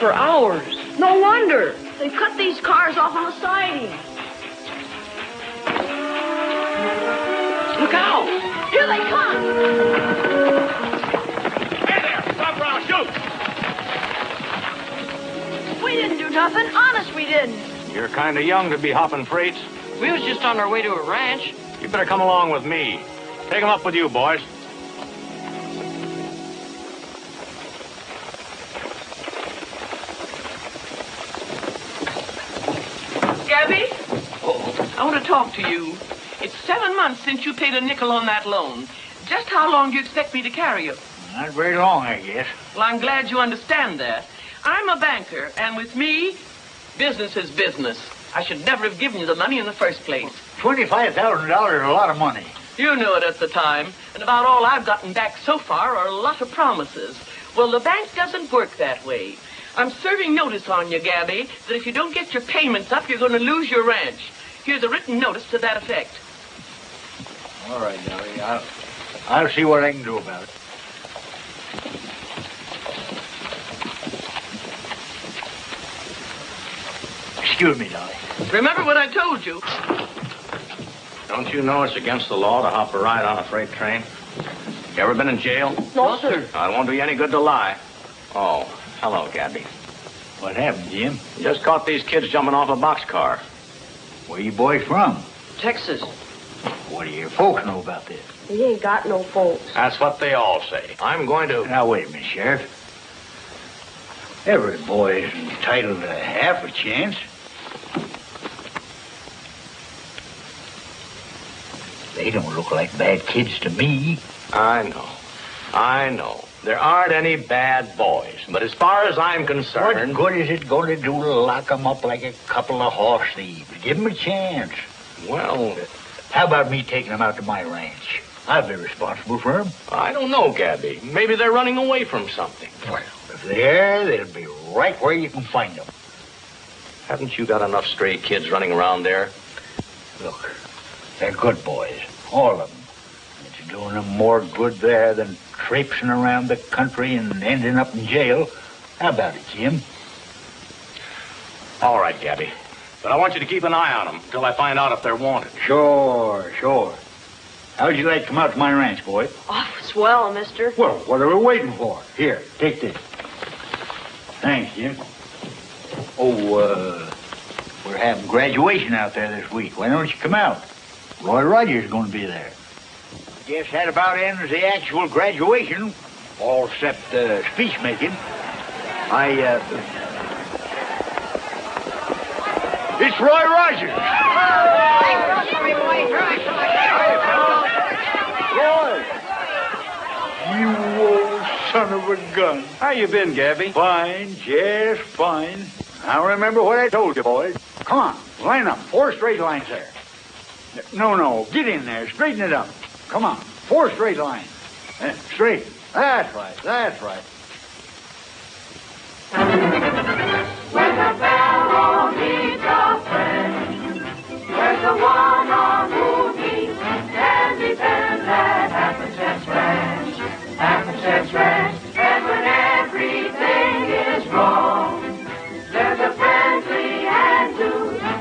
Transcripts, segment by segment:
for hours. No wonder. They've cut these cars off on the siding. Look out! Here they come! Hey there! Stop around! Shoot! We didn't do nothing. Honest, we didn't. You're kind of young to be hopping freights. We was just on our way to a ranch. You better come along with me. Take them up with you, boys. Gabby? I want to talk to you. It's 7 months since you paid a nickel on that loan. Just how long do you expect me to carry you? Not very long, I guess. Well, I'm glad you understand that. I'm a banker, and with me, business is business. I should never have given you the money in the first place. $25,000 is a lot of money. You knew it at the time, and about all I've gotten back so far are a lot of promises. Well, the bank doesn't work that way. I'm serving notice on you, Gabby, that if you don't get your payments up, you're going to lose your ranch. Here's a written notice to that effect. All right, Dolly. I'll see what I can do about it. Excuse me, Dolly. Remember what I told you. Don't you know it's against the law to hop a ride on a freight train? You ever been in jail? No, sir. It won't do you any good to lie. Oh, hello, Gabby. What happened, Jim? Just caught these kids jumping off a boxcar. Where you boys from? Texas. What do your folks know about this? He ain't got no folks. That's what they all say. I'm going to... Now, wait a minute, Sheriff. Every boy is entitled to half a chance. They don't look like bad kids to me. I know. There aren't any bad boys. But as far as I'm concerned... What good is it going to do to lock them up like a couple of horse thieves? Give them a chance. Well... How about me taking them out to my ranch? I'll be responsible for them. I don't know, Gabby. Maybe they're running away from something. Well, if they're, they'll be right where you can find them. Haven't you got enough stray kids running around there? Look, they're good boys, all of them. It's doing them more good there than traipsing around the country and ending up in jail. How about it, Jim? All right, Gabby. But I want you to keep an eye on them until I find out if they're wanted. Sure. How would you like to come out to my ranch, boy? Oh, swell, mister. Well, what are we waiting for? Here, take this. Thanks, Jim. Oh, we're having graduation out there this week. Why don't you come out? Roy Rogers is going to be there. Guess that about ends the actual graduation, all except speech making. It's Roy Rogers. Roy, you old son of a gun. How you been, Gabby? Fine, just fine. Now remember what I told you, boys. Come on, line up. 4 straight lines there. No, get in there. Straighten it up. Come on, 4 straight lines. Straight. That's right. When the fellow needs a friend, there's the one on whom he can depend at Happenstance Ranch. Happenstance Ranch, and when everything is wrong, there's a friendly hand to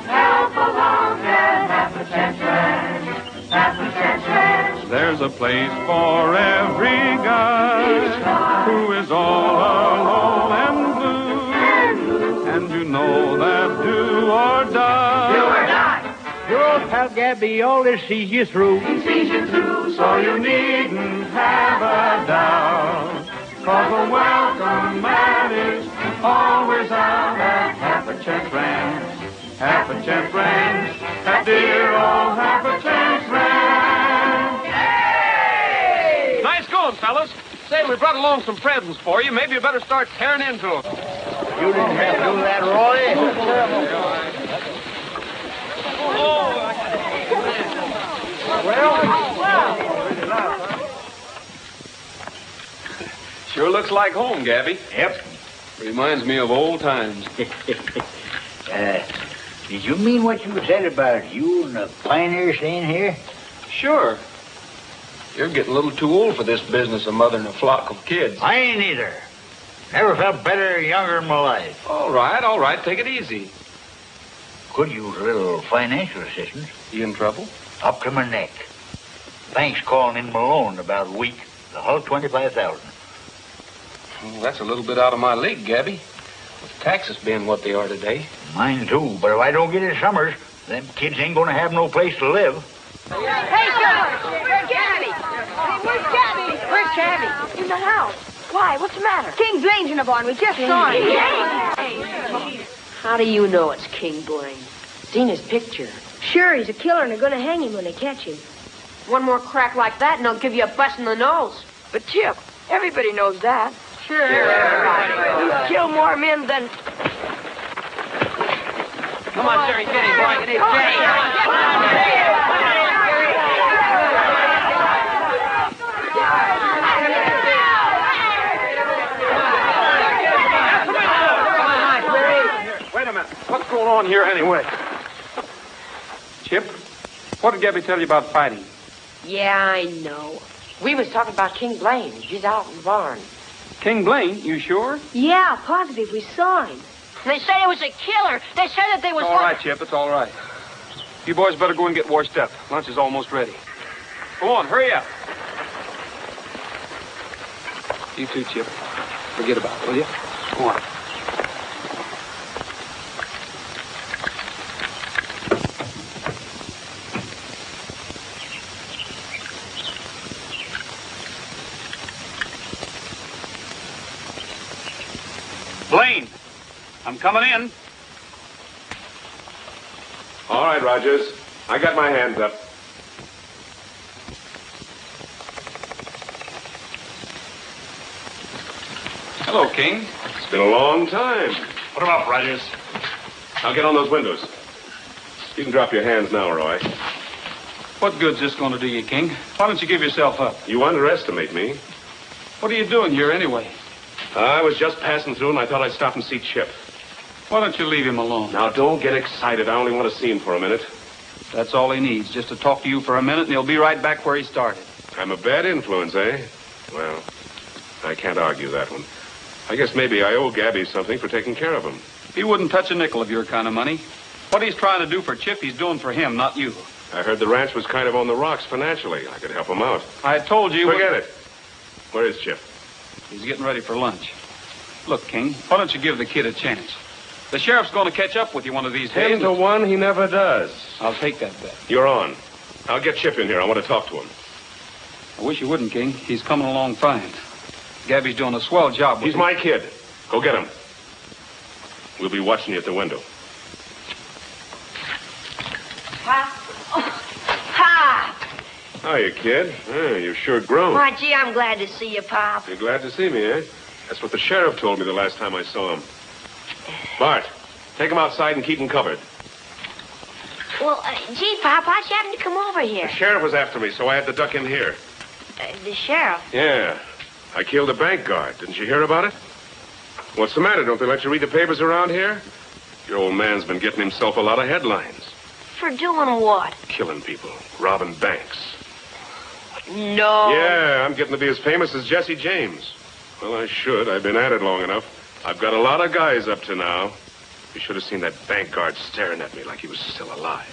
help along at Happenstance Ranch. Happenstance Ranch. There's a place for every guy who is all alone and blue. And you know that do or die. Do or die. Your old pal Gabby always sees you through. He sees you through, So you needn't have a doubt, 'cause a welcome man is always out at Happenstance Ranch. Happenstance Ranch, that dear old Happenstance Ranch. Hey! Nice going, fellas. Say, we brought along some presents for you. Maybe you better start tearing into them. You didn't have to do that, Roy. Sure looks like home, Gabby. Yep. Reminds me of old times. Did you mean what you said about you and the pioneer staying here? Sure. You're getting a little too old for this business of mothering a flock of kids. I ain't either. Never felt better, younger in my life. All right. Take it easy. Could use a little financial assistance. You in trouble? Up to my neck. Bank's calling in my loan in about a week. The whole $25,000. Well, that's a little bit out of my league, Gabby. With taxes being what they are today. Mine too, but if I don't get it summers, them kids ain't gonna have no place to live. Hey, George! Where's Gabby? Hey, where's Gabby? Where's Gabby? In the house. Why? What's the matter? King Blaine's in the barn. We just saw him. How do you know it's King Blaine? Seen his picture. Sure, he's a killer, and they're going to hang him when they catch him. One more crack like that, and they'll give you a bust in the nose. But, Chip, everybody knows that. Sure, everybody knows. You kill more men than... Come on, Jerry, get him, boy. Get him, Wait a minute. What's going on here anyway? Chip, what did Gabby tell you about fighting? Yeah, I know. We was talking about King Blaine. He's out in the barn. King Blaine, you sure? Yeah, positive. We saw him. They said it was a killer. They said that they was... All right, Chip, it's all right. You boys better go and get washed up. Lunch is almost ready. Go on, hurry up. You too, Chip. Forget about it, will you? Go on. Blaine, I'm coming in. All right, Rogers. I got my hands up. Hello, King. It's been a long time. Put 'em up, Rogers. I'll get on those windows. You can drop your hands now, Roy. What good's this going to do you, King? Why don't you give yourself up? You underestimate me. What are you doing here anyway? I was just passing through, and I thought I'd stop and see Chip. Why don't you leave him alone? Now, don't get excited. I only want to see him for a minute. That's all he needs, just to talk to you for a minute, and he'll be right back where he started. I'm a bad influence, eh? Well, I can't argue that one. I guess maybe I owe Gabby something for taking care of him. He wouldn't touch a nickel of your kind of money. What he's trying to do for Chip, he's doing for him, not you. I heard the ranch was kind of on the rocks financially. I could help him out. I told you... Forget it. Where is Chip? He's getting ready for lunch. Look, King, why don't you give the kid a chance? The sheriff's going to catch up with you one of these days. 10 to 1, he never does. I'll take that bet. You're on. I'll get Chip in here. I want to talk to him. I wish you wouldn't, King. He's coming along fine. Gabby's doing a swell job with He's him. my kid. Go get him. We'll be watching you at the window. Pop! Hiya, kid. You've sure grown. Why, gee, I'm glad to see you, Pop. You're glad to see me, eh? That's what the sheriff told me the last time I saw him. Bart, take him outside and keep him covered. Well, gee, Pop, how'd you happen to come over here? The sheriff was after me, so I had to duck in here. The sheriff? Yeah. I killed a bank guard. Didn't you hear about it? What's the matter? Don't they let you read the papers around here? Your old man's been getting himself a lot of headlines. For doing what? Killing people. Robbing banks. No. Yeah, I'm getting to be as famous as Jesse James. Well, I should. I've been at it long enough. I've got a lot of guys up to now. You should have seen that bank guard staring at me like he was still alive.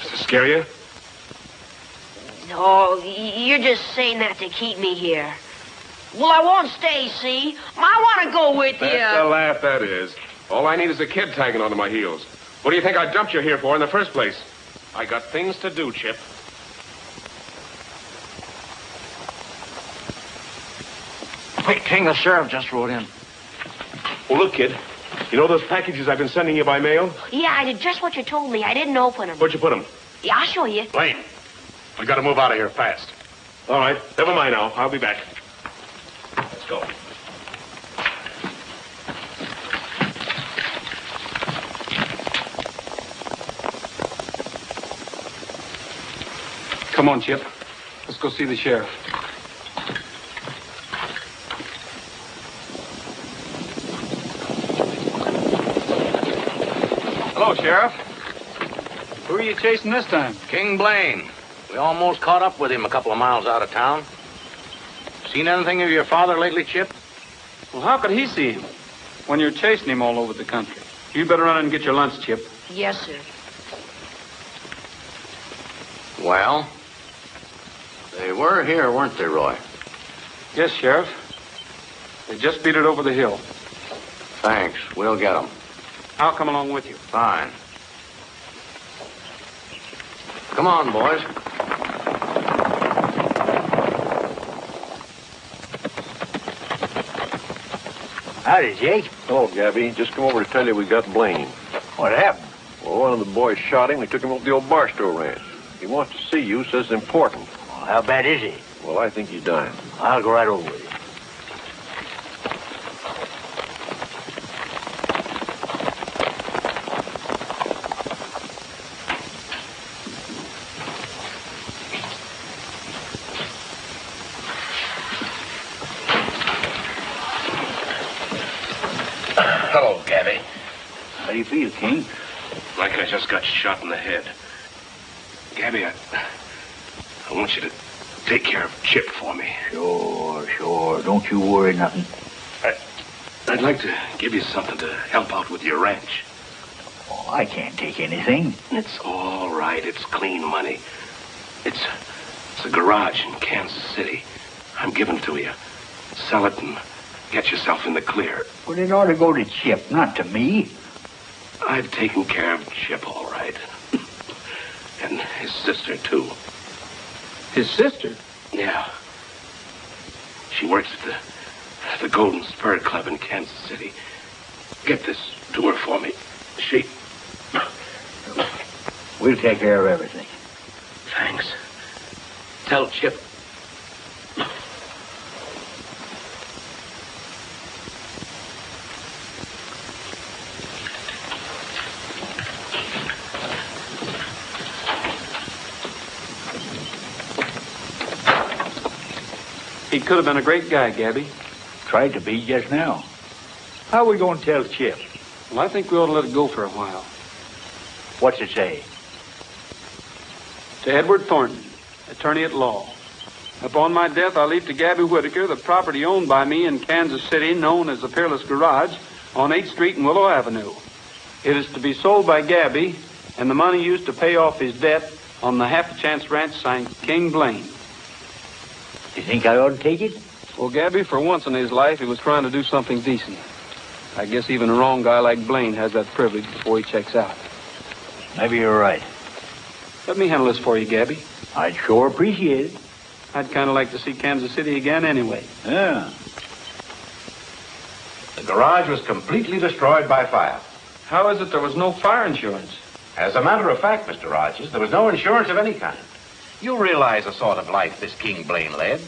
Does it scare you? No, you're just saying that to keep me here. Well, I won't stay, see? I want to go with you. That's a laugh, that is. All I need is a kid tagging onto my heels. What do you think I dumped you here for in the first place? I got things to do, Chip. Quick, King, the sheriff just rode in. Well, look, kid. You know those packages I've been sending you by mail? Yeah, I did just what you told me. I didn't open them. Where'd you put them? Yeah, I'll show you. Blaine, we gotta move out of here fast. All right, never mind now. I'll be back. Let's go. Come on, Chip. Let's go see the sheriff. Hello, Sheriff. Who are you chasing this time? King Blaine. We almost caught up with him a couple of miles out of town. Seen anything of your father lately, Chip? Well, how could he see him when you're chasing him all over the country? You better run and get your lunch, Chip. Yes, sir. Well, they were here, weren't they, Roy? Yes, Sheriff. They just beat it over the hill. Thanks. We'll get them. I'll come along with you. Fine. Come on, boys. Howdy, Jake. Hello, Gabby. Just come over to tell you we got Blaine. What happened? Well, one of the boys shot him. They took him up to the old Barstow Ranch. He wants to see you, says it's important. Well, how bad is he? Well, I think he's dying. I'll go right over with you. Hello, Gabby. How do you feel, King? Like I just got shot in the head. Gabby, I want you to take care of Chip for me. Sure. Don't you worry nothing. I'd like to give you something to help out with your ranch. Oh, I can't take anything. It's all right. It's clean money. It's a garage in Kansas City. I'm giving it to you. Sell it and get yourself in the clear. Well, it ought to go to Chip, not to me. I've taken care of Chip all right. And his sister, too. His sister? Yeah. She works at the Golden Spur Club in Kansas City. Get this to her for me. She... We'll take care of everything. Thanks. Tell Chip. He could have been a great guy, Gabby. Tried to be just now. How are we going to tell Chip? Well, I think we ought to let it go for a while. What's it say? To Edward Thornton, attorney at law. Upon my death, I leave to Gabby Whitaker the property owned by me in Kansas City, known as the Peerless Garage, on 8th Street and Willow Avenue. It is to be sold by Gabby, and the money used to pay off his debt on the Half a Chance Ranch, signed King Blaine. You think I ought to take it? Well, Gabby, for once in his life, he was trying to do something decent. I guess even a wrong guy like Blaine has that privilege before he checks out. Maybe you're right. Let me handle this for you, Gabby. I'd sure appreciate it. I'd kind of like to see Kansas City again anyway. Yeah. The garage was completely destroyed by fire. How is it there was no fire insurance? As a matter of fact, Mr. Rogers, there was no insurance of any kind. You realize the sort of life this King Blaine led.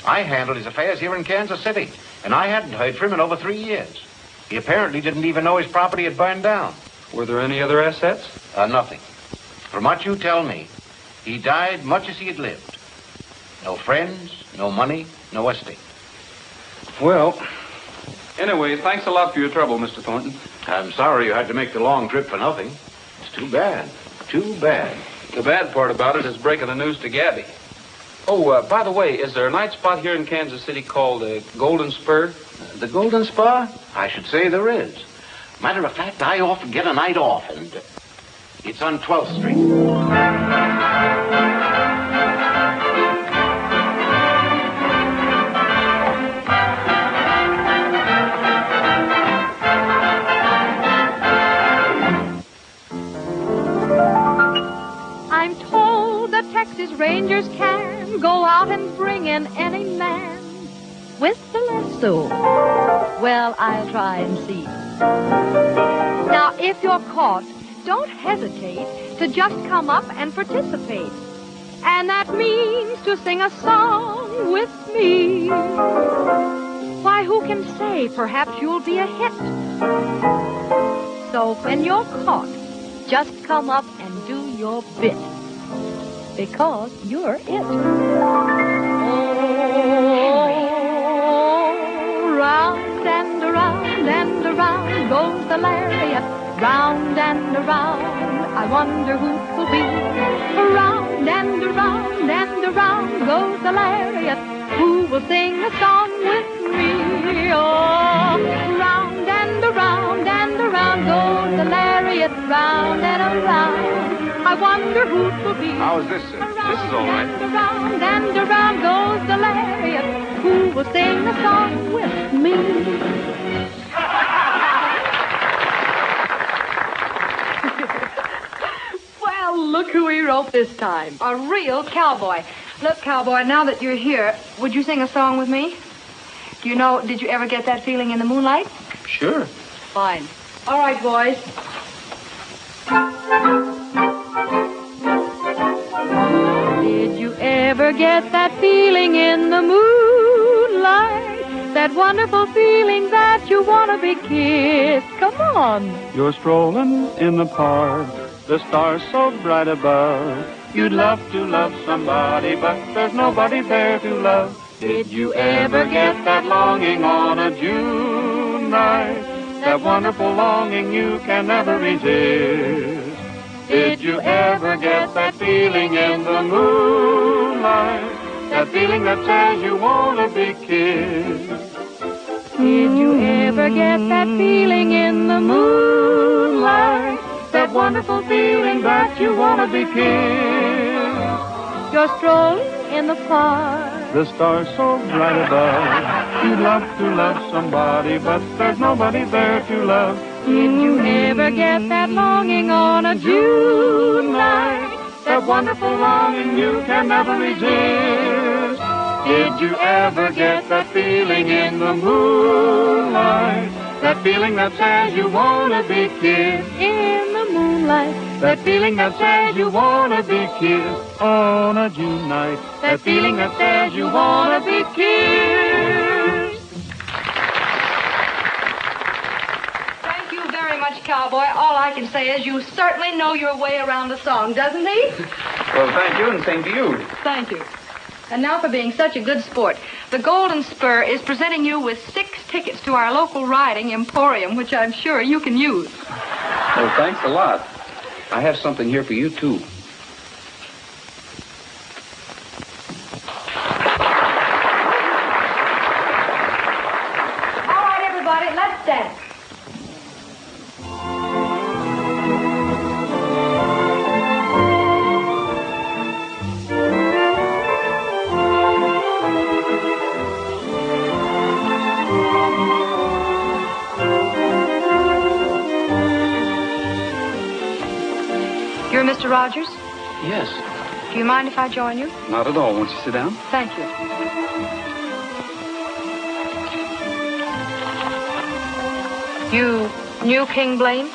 I handled his affairs here in Kansas City, and I hadn't heard from him in over 3 years. He apparently didn't even know his property had burned down. Were there any other assets? Nothing. From what you tell me, he died much as he had lived. No friends, no money, no estate. Well, anyway, thanks a lot for your trouble, Mr. Thornton. I'm sorry you had to make the long trip for nothing. It's too bad. Too bad. The bad part about it is breaking the news to Gabby. Oh, by the way, is there a night spot here in Kansas City called Golden Spur? The Golden Spur? I should say there is. Matter of fact, I often get a night off, and it's on 12th Street. I'm told the Texas Rangers can go out and bring in any man with the lasso. Well, I'll try and see. Now, if you're caught, don't hesitate to just come up and participate. And that means to sing a song with me. Why, who can say perhaps you'll be a hit? So when you're caught, just come up and do your bit. Because you're it. Oh, round and around and around goes the lariat. Round and around, I wonder who will be. Around and around and around goes the lariat. Who will sing a song with me? Oh, round and around goes the lariat, round and around. I wonder who will be. How is this, sir? This is all right. Around and around goes the lariat. Who will sing a song with me? Well, look who we wrote this time. A real cowboy. Look, cowboy, now that you're here, would you sing a song with me? Do you know, did you ever get that feeling in the moonlight? Sure. Fine. All right, boys. Did you ever get that feeling in the moonlight? That wonderful feeling that you want to be kissed? Come on. You're strolling in the park, the stars so bright above. You'd love to love somebody, but there's nobody there to love. Did you ever get that longing on a June night? That wonderful longing you can never resist. Did you ever get that feeling in the moonlight? That feeling that says you want to be kissed. Did you ever get that feeling in the moonlight? That wonderful feeling that you want to be kissed. You're strolling in the park. The stars so bright above. You'd love to love somebody, but there's nobody there to love. Did you ever get that longing on a June night? That wonderful longing you can never resist. Did you ever get that feeling in the moonlight? That feeling that says you want to be kissed. In the moonlight. That feeling that says you want to be kissed on a June night. That feeling that says you want to be kissed. Thank you very much, cowboy. All I can say is you certainly know your way around the song, doesn't he? Well, thank you, and same to you. Thank you. And now for being such a good sport. The Golden Spur is presenting you with 6 tickets to our local riding emporium, which I'm sure you can use. Well, thanks a lot. I have something here for you, too. All right, everybody, let's dance. You're Mr. Rogers? Yes. Do you mind if I join you? Not at all. Won't you sit down? Thank you. You knew King Blaine?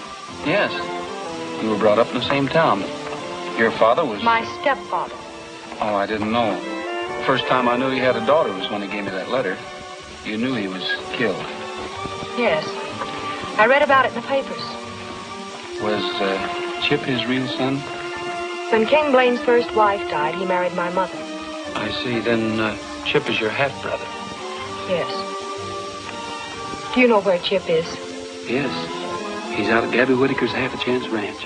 Yes. You were brought up in the same town. Your father was... My stepfather. Oh, I didn't know. First time I knew he had a daughter was when he gave me that letter. You knew he was killed. Yes. I read about it in the papers. Was Chip his real son? When King Blaine's first wife died, he married my mother. I see. Then Chip is your half-brother. Yes. Do you know where Chip is? Yes. He's out at Gabby Whitaker's Half a Chance Ranch.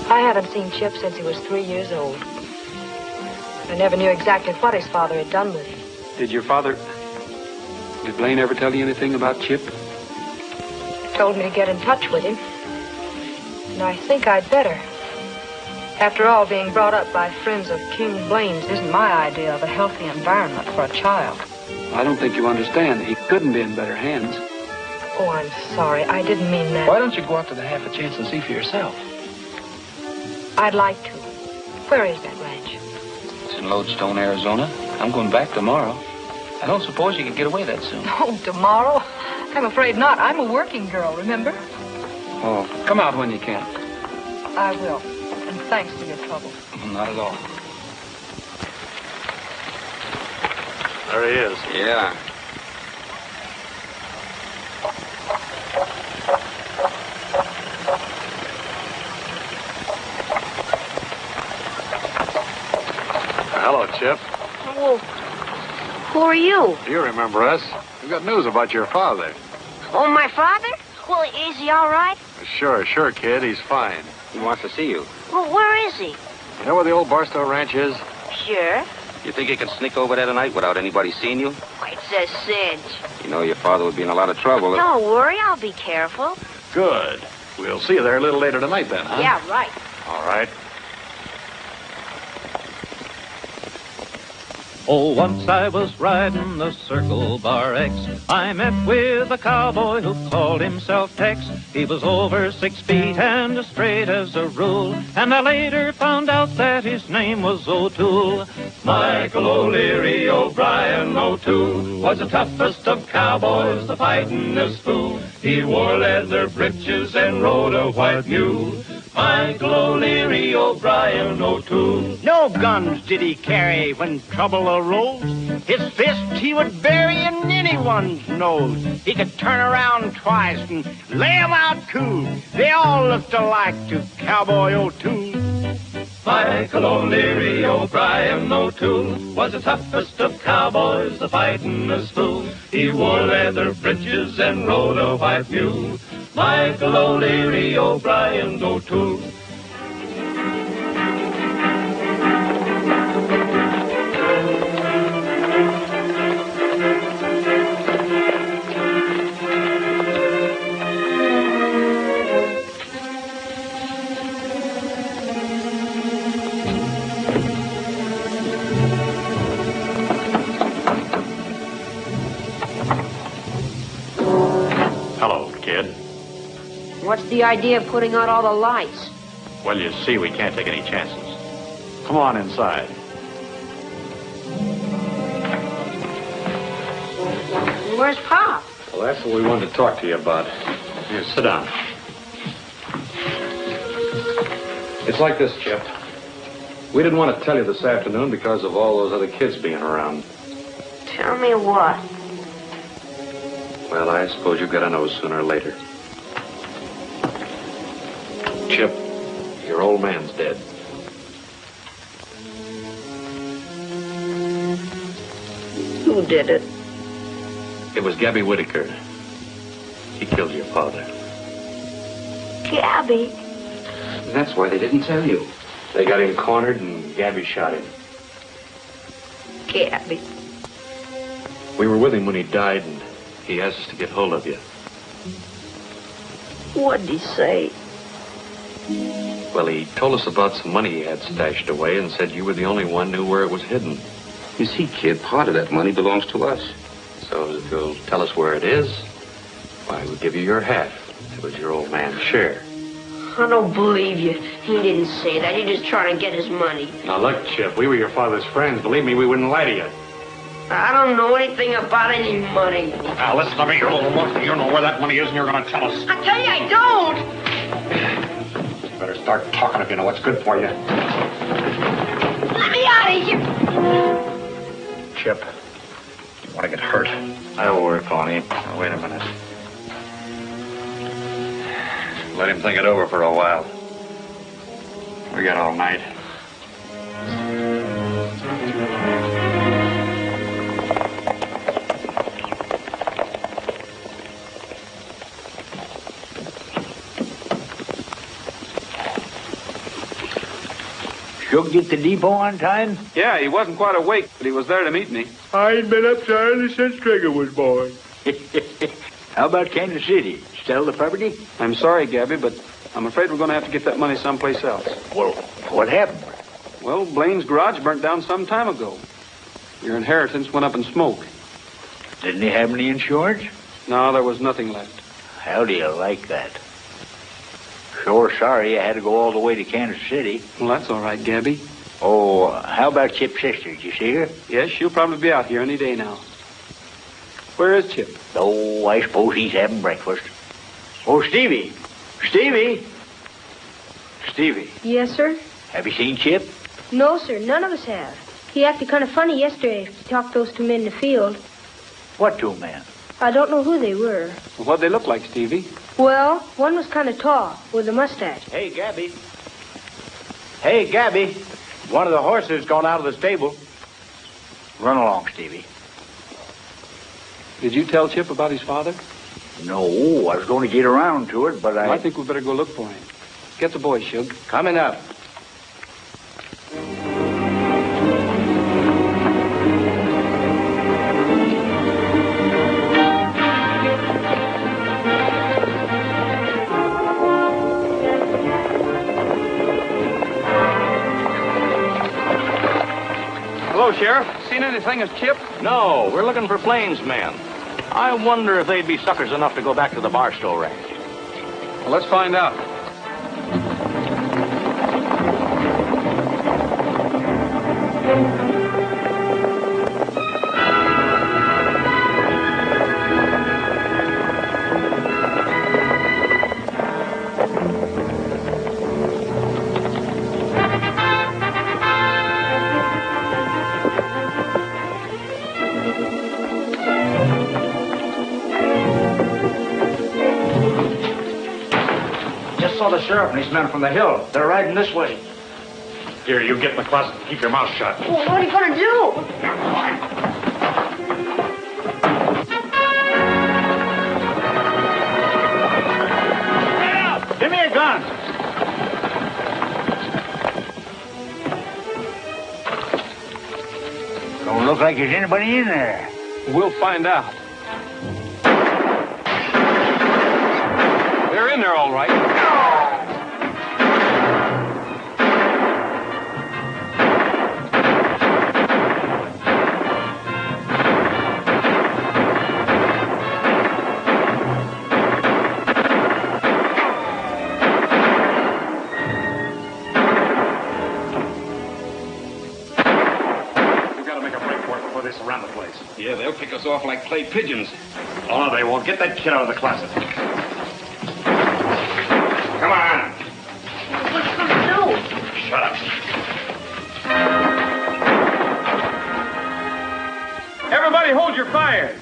I haven't seen Chip since he was 3 years old. I never knew exactly what his father had done with him. Did Blaine ever tell you anything about Chip? Told me to get in touch with him. And I think I'd better. After all, being brought up by friends of King Blaine's isn't my idea of a healthy environment for a child. I don't think you understand. He couldn't be in better hands. Oh, I'm sorry. I didn't mean that. Why don't you go out to the Half a Chance and see for yourself? I'd like to. Where is that ranch? It's in Lodestone, Arizona. I'm going back tomorrow. I don't suppose you can get away that soon. Oh, tomorrow? I'm afraid not. I'm a working girl, remember? Oh, come out when you can. I will. And thanks for your trouble. Not at all. There he is. Yeah. Hello, Chip. Oh, who are you? You remember us. We've got news about your father. Oh, my father? Well, is he all right? Sure, kid. He's fine. He wants to see you. Well, where is he? You know where the old Barstow Ranch is? Sure. You think you can sneak over there tonight without anybody seeing you? It's a cinch. You know your father would be in a lot of trouble. Don't worry, I'll be careful. Good. We'll see you there a little later tonight then, huh? Yeah, right. All right. Oh, once I was riding the Circle Bar X. I met with a cowboy who called himself Tex. He was over 6 feet and as straight as a rule. And I later found out that his name was O'Toole. Michael O'Leary O'Brien O'Toole was the toughest of cowboys, the fightingest fool. He wore leather breeches and rode a white mule. Michael O'Leary O'Brien O'Toole. No guns did he carry when trouble arose. His fist he would bury in anyone's nose. He could turn around twice and lay 'em out cool. They all looked alike to Cowboy O'Toole. Michael O'Leary O'Brien O'Toole was the toughest of cowboys, the fightingest fool. He wore leather breeches and rode a white mule. Michael O'Leary O'Brien O'Toole. Hello, kid. What's the idea of putting out all the lights? Well, you see, we can't take any chances. Come on inside. Where's Pop? Well, that's what we wanted to talk to you about. Here, sit down. It's like this, Chip. We didn't want to tell you this afternoon because of all those other kids being around. Tell me what? Well, I suppose you've got to know sooner or later. Chip, your old man's dead. Who did it? It was Gabby Whitaker. He killed your father. Gabby? That's why they didn't tell you. They got him cornered and Gabby shot him. Gabby. We were with him when he died, and he asked us to get hold of you. What'd he say? Well, he told us about some money he had stashed away and said you were the only one knew where it was hidden. You see, kid, part of that money belongs to us. So if you'll tell us where it is, why, we'll give you your half. It was your old man's share. I don't believe you. He didn't say that. He's just trying to get his money. Now, look, Chip, we were your father's friends. Believe me, we wouldn't lie to you. I don't know anything about any money. Now, listen to me, you little monkey. You know where that money is, and you're going to tell us. I tell you, I don't. You better start talking if you know what's good for you. Let me out of here. Chip, you want to get hurt? I'll work on him. Now, wait a minute. Let him think it over for a while. We got all night. Shug get the depot on time? Yeah, he wasn't quite awake, but he was there to meet me. I ain't been up to early since Trigger was born. How about Kansas City? Sell the property? I'm sorry, Gabby, but I'm afraid we're going to have to get that money someplace else. Well, what happened? Well, Blaine's garage burnt down some time ago. Your inheritance went up in smoke. Didn't he have any insurance? No, there was nothing left. How do you like that? Sure sorry I had to go all the way to Kansas City. Well, that's all right, Gabby. Oh, how about Chip's sister? Did you see her? Yes, she'll probably be out here any day now. Where is Chip? Oh, I suppose he's having breakfast. Oh, Stevie. Stevie. Stevie, Yes, sir? have you seen Chip? No, sir. None of us have. He acted kind of funny yesterday. He talked those 2 men in the field. What 2 men? I don't know who they were. Well, what'd they look like, Stevie? Well, one was kind of tall, with a mustache. Hey, Gabby. Hey, Gabby. One of the horses gone out of the stable. Run along, Stevie. Did you tell Chip about his father? No, I was going to get around to it, but Well, I think we better go look for him. Get the boy, Shug. Coming up. Hello, Sheriff. Seen anything of Chip? No, we're looking for plainsmen. I wonder if they'd be suckers enough to go back to the Barstow Ranch. Well, let's find out. Saw the sheriff and his men from the hill. They're riding this way. Here, you get in the closet and keep your mouth shut. Well, what are you going to do? Yeah, give me a gun. Don't look like there's anybody in there. We'll find out. They're in there all right. Yeah, they'll pick us off like clay pigeons. Oh, they won't. Get that kid out of the closet. Come on. What's he going to do? Shut up. Everybody hold your fire.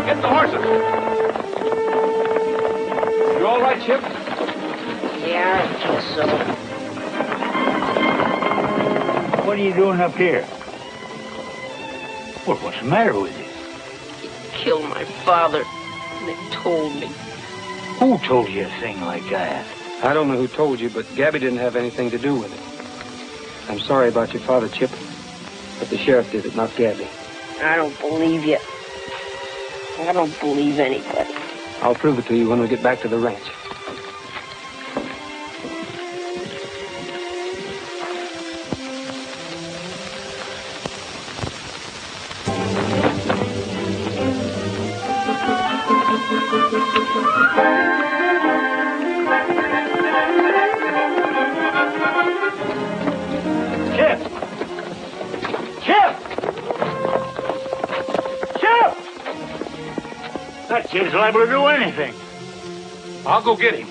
Get the horses. You all right, Chip? Yeah, I guess so. What are you doing up here? Well, what's the matter with you? Killed my father. And they told me. Who told you a thing like that? I don't know who told you, but Gabby didn't have anything to do with it. I'm sorry about your father, Chip, but the sheriff did it, not Gabby. I don't believe you. I don't believe anybody. I'll prove it to you when we get back to the ranch. Chip! Chip! Chip! That kid's liable to do anything. I'll go get him.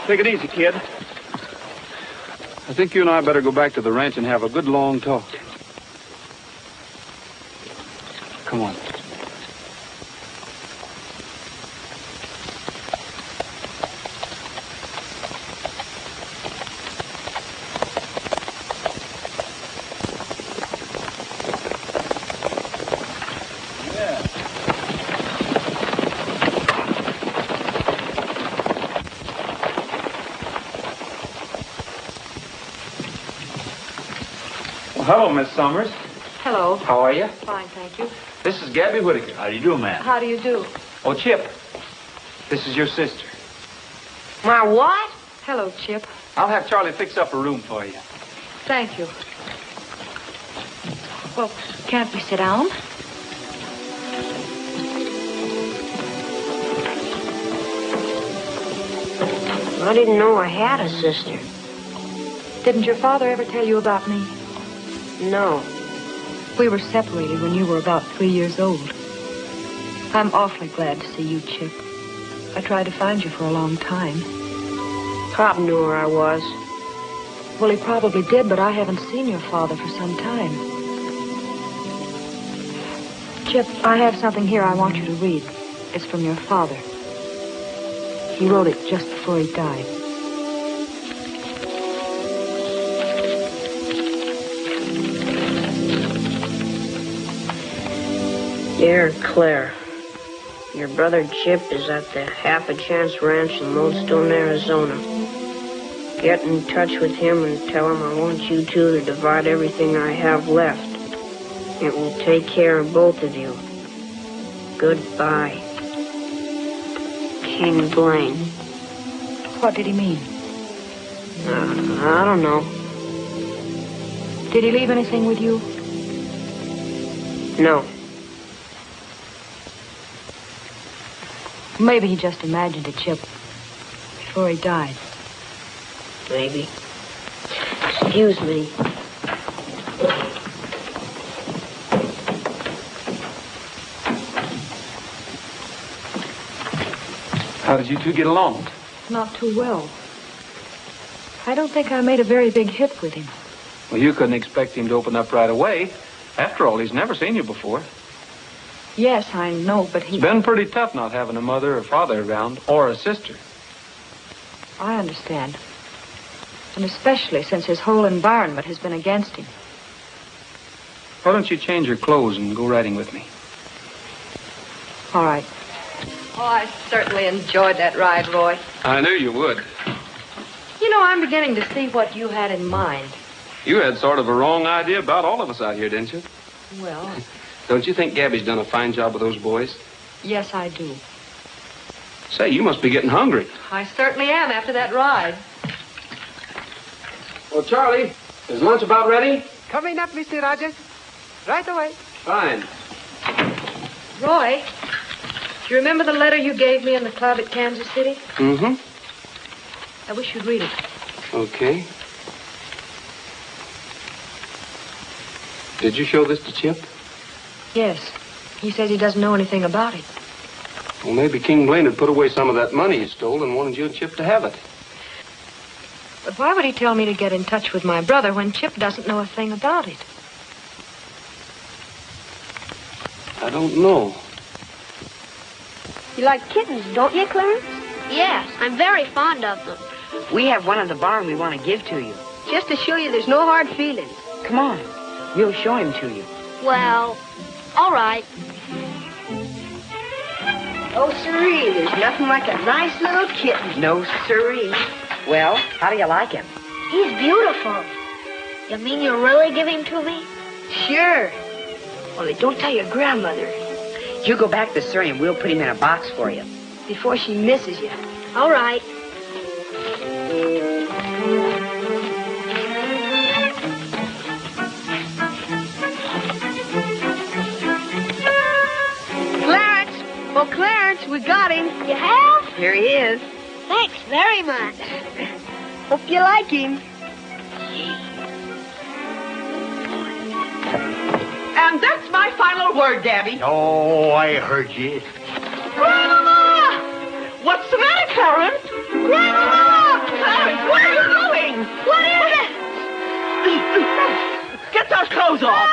Take it easy, kid. I think you and I better go back to the ranch and have a good long talk. Come on. Hello, Miss Summers. Hello. How are you? Fine, thank you. This is Gabby Whitaker. How do you do, ma'am? How do you do? Oh, Chip. This is your sister. My what? Hello, Chip. I'll have Charlie fix up a room for you. Thank you. Well, can't we sit down? I didn't know I had a sister. Didn't your father ever tell you about me? No. We were separated when you were about 3 years old. I'm awfully glad to see you, Chip. I tried to find you for a long time. Pop knew where I was. Well, he probably did, but I haven't seen your father for some time. Chip, I have something here I want you to read. It's from your father. He wrote it just before he died. Dear Claire, your brother Chip is at the Half a Chance Ranch in Lodestone, Arizona. Get in touch with him and tell him I want you two to divide everything I have left. It will take care of both of you. Goodbye. King Blaine. What did he mean? I don't know. Did he leave anything with you? No. Maybe he just imagined it, Chip, before he died. Maybe. Excuse me. How did you two get along? Not too well. I don't think I made a very big hit with him. Well, you couldn't expect him to open up right away. After all, he's never seen you before. Yes, I know, but he... It's been pretty tough not having a mother or father around, or a sister. I understand. And especially since his whole environment has been against him. Why don't you change your clothes and go riding with me? All right. Oh, I certainly enjoyed that ride, Roy. I knew you would. You know, I'm beginning to see what you had in mind. You had sort of a wrong idea about all of us out here, didn't you? Well, Don't you think Gabby's done a fine job with those boys? yes, I do. Say, you must be getting hungry. I certainly am after that ride. Well, Charlie, is lunch about ready? Coming up, Mr. Rogers. Right away. Fine. Roy, do you remember the letter you gave me in the club at Kansas City? Mm-hmm. I wish you'd read it. Okay. Did you show this to Chip? Yes. He says he doesn't know anything about it. Well, maybe King Blaine had put away some of that money he stole and wanted you and Chip to have it. But why would he tell me to get in touch with my brother when Chip doesn't know a thing about it? I don't know. You like kittens, don't you, Clarence? Yes, I'm very fond of them. We have one in the barn we want to give to you. Just to show you there's no hard feelings. Come on. We'll show him to you. Well, all right. Oh, siree, there's nothing like a nice little kitten. No siree. Well, how do you like him? He's beautiful. You mean you'll really give him to me? Sure. Only don't tell your grandmother You go back to Surrey and we'll put him in a box for you. before she misses you. All right. Clarence! Oh, Clarence, we got him. You have? Here he is. Thanks very much. Hope you like him. And that's my final word, Gabby. Oh, I heard you. Grandma! What's the matter, Clarence? Grandma! Clarence, where are you going? What is it? Get those clothes off.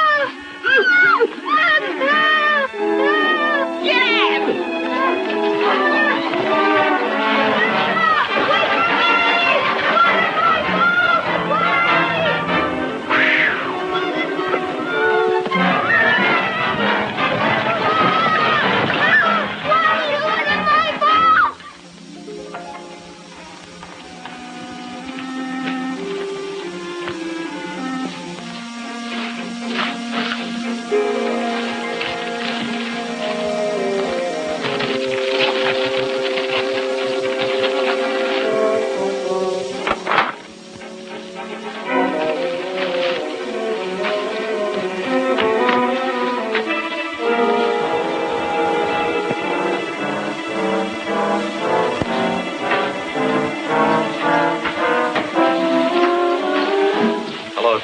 Get in!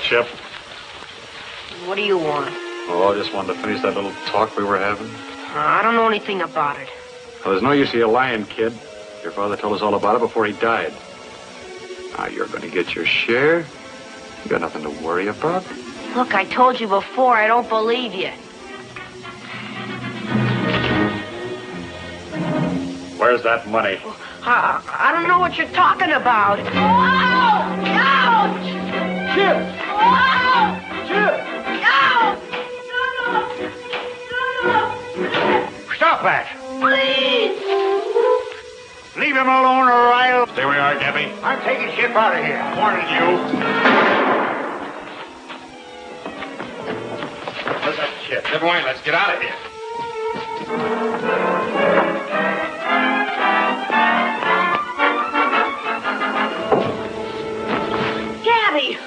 Chip. What do you want? Oh, I just wanted to finish that little talk we were having. I don't know anything about it. Well, there's no use you lying, kid. Your father told us all about it before he died. Now, you're going to get your share. You got nothing to worry about. Look, I told you before, I don't believe you. Where's that money? I don't know what you're talking about. Ouch! Ouch! Chip! Chip! Stop that! Please! Leave him alone or I'll... Stay where you are, Gabby. I'm taking Chip out of here. I'm warning you. Where's that Chip? Never mind, let's get out of here. Gabby!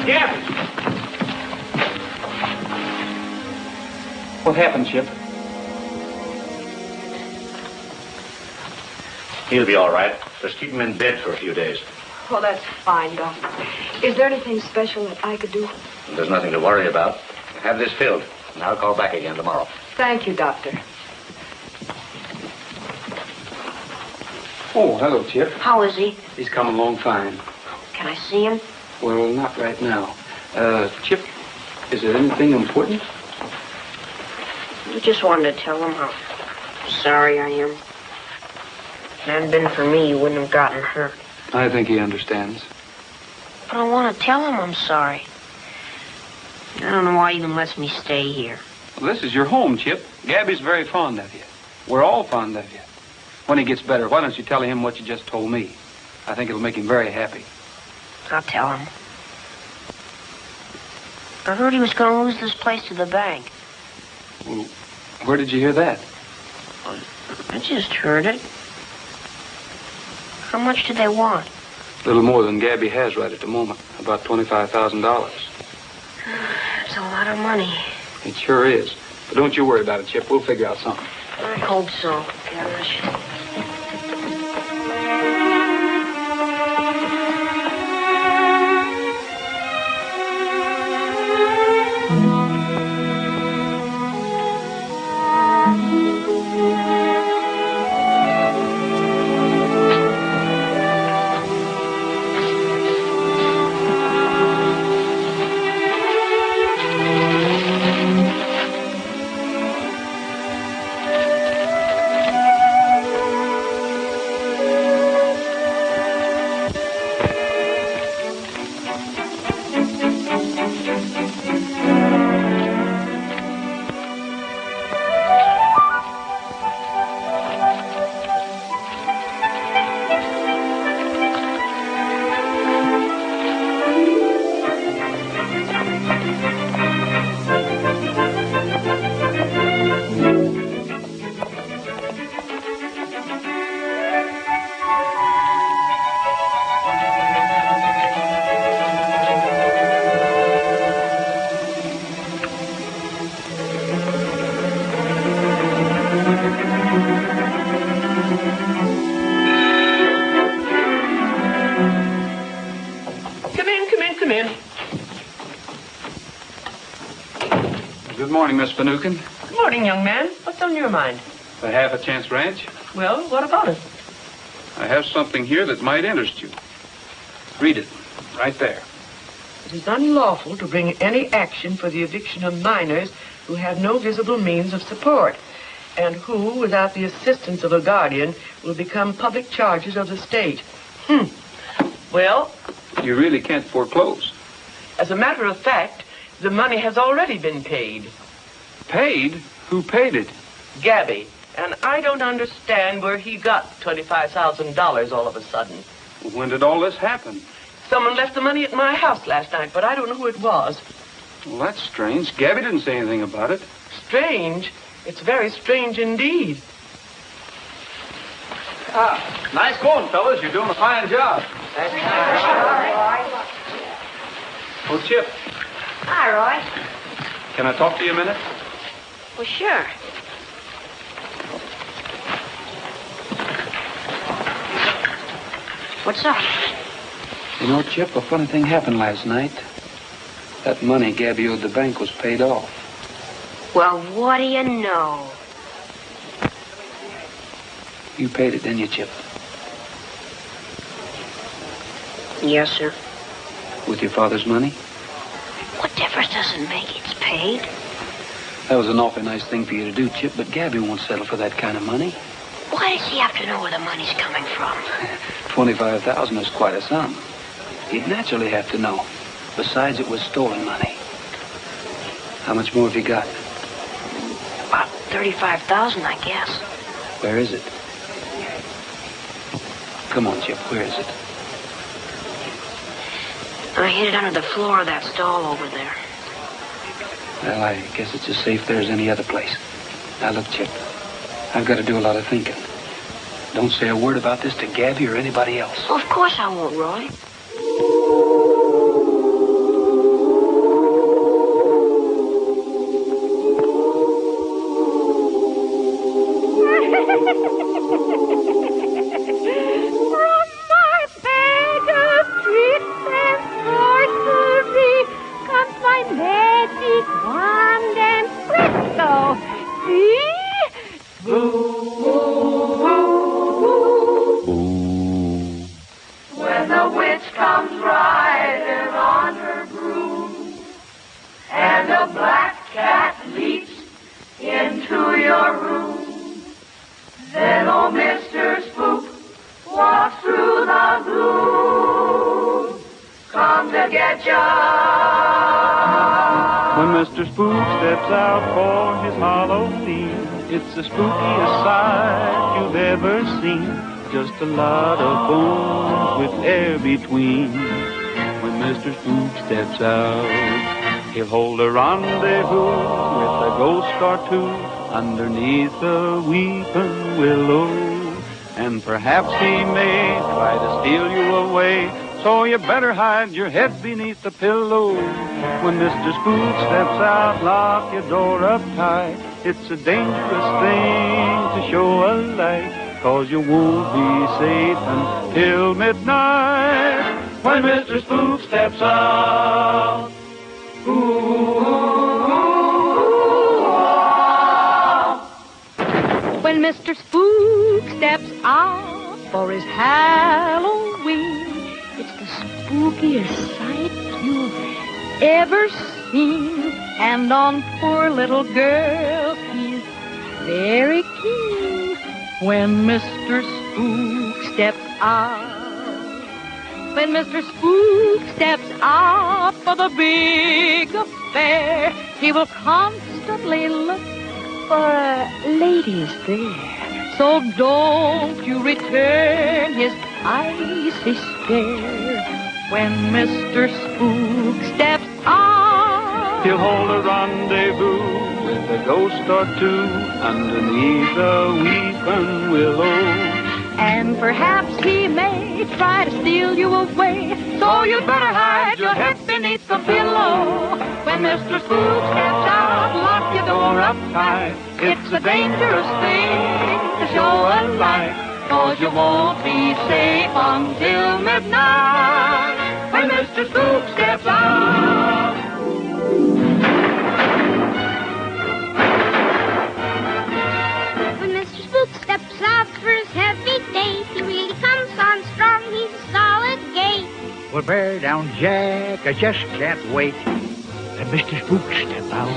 Gabby! What happened, Chip? He'll be all right. Just keep him in bed for a few days. Well, that's fine, Doctor. Is there anything special that I could do? There's nothing to worry about. Have this filled, and I'll call back again tomorrow. Thank you, Doctor. Oh, hello, Chip. How is he? He's coming along fine. Can I see him? Well, not right now. Chip, is there anything important? I just wanted to tell him how sorry I am. If it hadn't been for me, you wouldn't have gotten hurt. I think he understands. But I want to tell him I'm sorry. I don't know why he even lets me stay here. Well, this is your home, Chip. Gabby's very fond of you. We're all fond of you. When he gets better, why don't you tell him what you just told me? I think it'll make him very happy. I'll tell him. I heard he was going to lose this place to the bank. Well, where did you hear that? I just heard it. How much do they want? A little more than Gabby has right at the moment. About $25,000. That's a lot of money. It sure is. But don't you worry about it, Chip. We'll figure out something. I hope so, gosh. Good morning, Miss Finucane. Good morning, young man. What's on your mind? The Half a Chance Ranch. Well, what about it? I have something here that might interest you. Read it. Right there. It is unlawful to bring any action for the eviction of minors who have no visible means of support, and who, without the assistance of a guardian, will become public charges of the state. Well? You really can't foreclose. As a matter of fact, the money has already been paid. Paid? Who paid it? Gabby. And I don't understand where he got $25,000 all of a sudden. When did all this happen? Someone left the money at my house last night, but I don't know who it was. Well, that's strange. Gabby didn't say anything about it. Strange? It's very strange indeed. Nice going, fellas. You're doing a fine job. Oh, Chip. Hi, Roy. Can I talk to you a minute? Well, sure. What's up? You know, Chip, a funny thing happened last night. That money Gabby owed the bank was paid off. Well, what do you know? You paid it, didn't you, Chip? Yes, sir. With your father's money? What difference does it make? It's paid. That was an awfully nice thing for you to do, Chip, but Gabby won't settle for that kind of money. Why does he have to know where the money's coming from? $25,000 is quite a sum. He'd naturally have to know. Besides, it was stolen money. How much more have you got? About $35,000, I guess. Where is it? Come on, Chip, where is it? I hid it under the floor of that stall over there. Well, I guess it's as safe there as any other place. Now, look, Chip, I've got to do a lot of thinking. Don't say a word about this to Gabby or anybody else. Well, of course I won't, Roy. When Mr. Spook steps out for his Halloween, it's the spookiest sight you've ever seen. Just a lot of bones with air between. When Mr. Spook steps out, he'll hold a rendezvous with a ghost or two underneath the weeping willow. And perhaps he may try to steal you away, so you better hide your head beneath the pillow. When Mr. Spook steps out, lock your door up tight. It's a dangerous thing to show a light, 'cause you won't be safe until midnight. When Mr. Spook steps out. When Mr. Spook steps out for his Halloween, it's the spookiest sight you've ever seen. And on poor little girls he's very keen. When Mr. Spook steps out, when Mr. Spook steps out for the big affair, he will constantly look for ladies there. So don't you return his icy stare. When Mr. Spook steps out, he'll hold a rendezvous with a ghost or two underneath a weeping willow. And perhaps he may try to steal you away, so you better hide your head beneath the pillow. When Mr. Spook steps out, lock your door up tight. It's a dangerous thing to show a light, 'cause you won't be safe until midnight. When Mr. Spook steps out. When Mr. Spook steps out for his heavy day, he really comes on strong, he's a solid gate. Well, bear down, Jack, I just can't wait. Let Mr. Spook step out.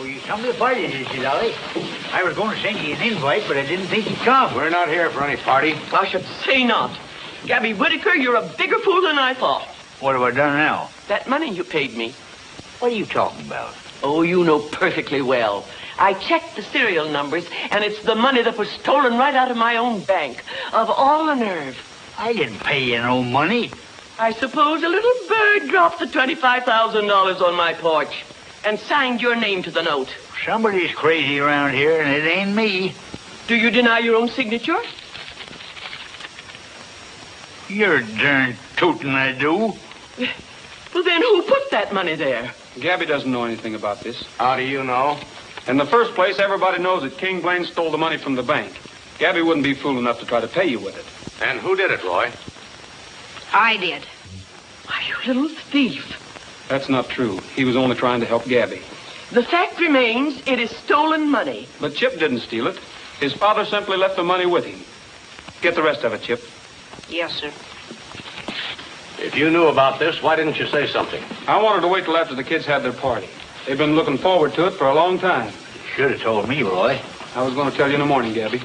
you come to the party, did you, Dolly? I was going to send you an invite, but I didn't think you'd come. We're not here for any party. I should say not. Gabby Whitaker, you're a bigger fool than I thought. What have I done now? That money you paid me. What are you talking about? Oh, you know perfectly well. I checked the serial numbers, and it's the money that was stolen right out of my own bank. Of all the nerve. I didn't pay you no money. I suppose a little bird dropped the $25,000 on my porch and signed your name to the note. Somebody's crazy around here, and it ain't me. Do you deny your own signature? You're darn tootin' I do. Well, then who put that money there? Gabby doesn't know anything about this. How do you know? In the first place, everybody knows that King Blaine stole the money from the bank. Gabby wouldn't be fool enough to try to pay you with it. And who did it, Roy? I did. Why, you little thief. That's not true. He was only trying to help Gabby. The fact remains, it is stolen money. But Chip didn't steal it. His father simply left the money with him. Get the rest of it, Chip. Yes, sir. If you knew about this, why didn't you say something? I wanted to wait till after the kids had their party. They've been looking forward to it for a long time. Should have told me, Roy. I was going to tell you in the morning, Gabby.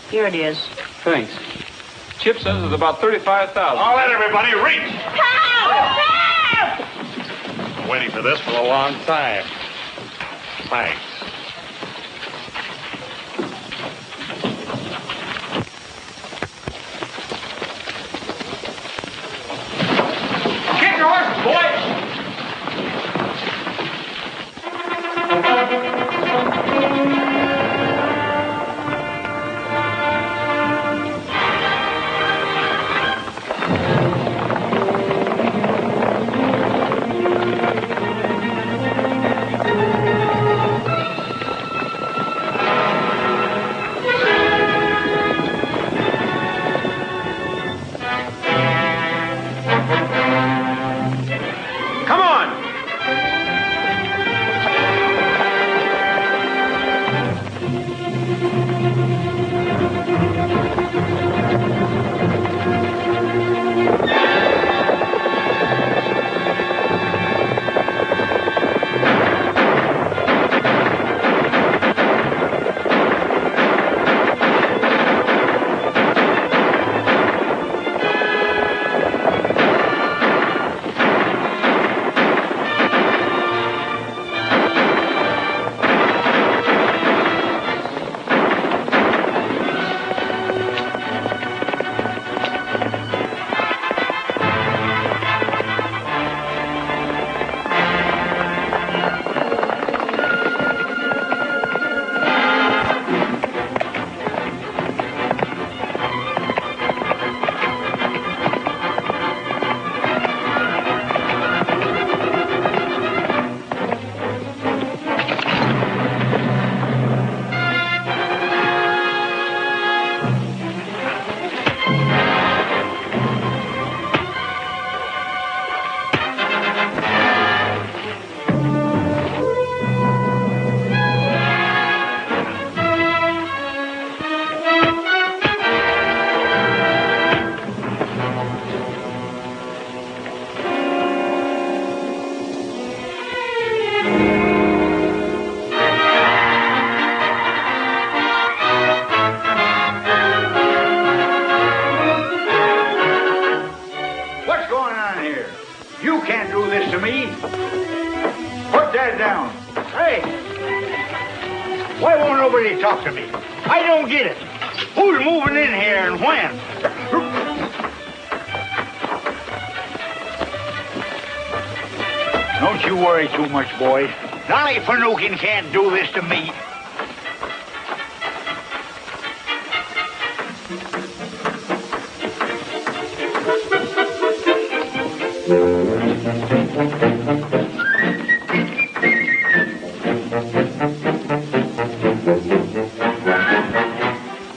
Here it is. Thanks. Chip says it's about $35,000. All right, everybody, reach! Help! Been waiting for this for a long time. Thanks. Get your horses, boys! Come on! What's going on here? You can't do this to me. Put that down. Hey! Why won't nobody talk to me? I don't get it. Who's moving in here and when? Don't you worry too much, boys. Dolly Finucane can't do this to me.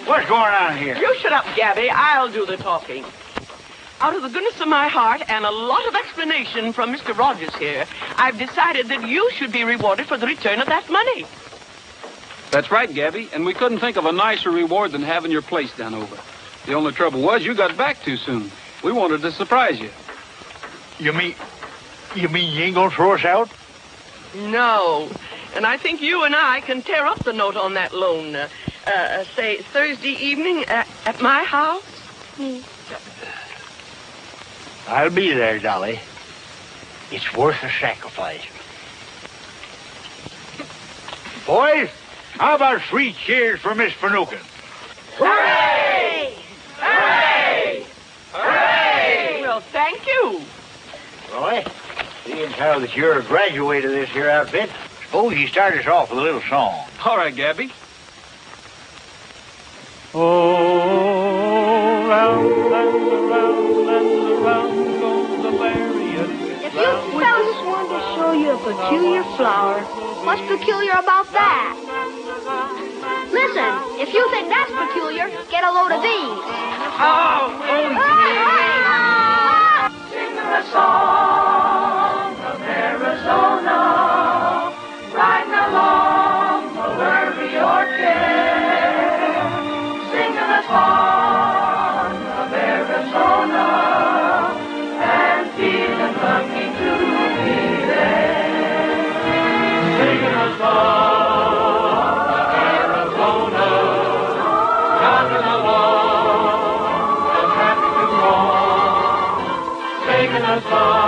What's going on here? You shut up, Gabby. I'll do the talking. Out of the goodness of my heart and a lot of explanation from Mr. Rogers here, I've decided that you should be rewarded for the return of that money. That's right, Gabby, and we couldn't think of a nicer reward than having your place done over. The only trouble was you got back too soon. We wanted to surprise you. You mean you ain't gonna throw us out? No. And I think you and I can tear up the note on that loan. Say Thursday evening at my house. I'll be there, Dolly. It's worth the sacrifice. Boys, how about 3 cheers for Miss Finucane? Hooray! Hooray! Hooray! Well, thank you. Roy, seeing how that you're a graduate of this here outfit, suppose you start us off with a little song. All right, Gabby. Oh, round and around and around goes the lariat. If you fellas want to show you a peculiar flower, what's peculiar about that? Listen, if you think that's peculiar, get a load of these. Sing a song of Arizona, riding along the worry or care. Singing a song of Arizona, and feeling lucky to be there. Singing a song of Arizona, jogging along and happy to go. Singing a song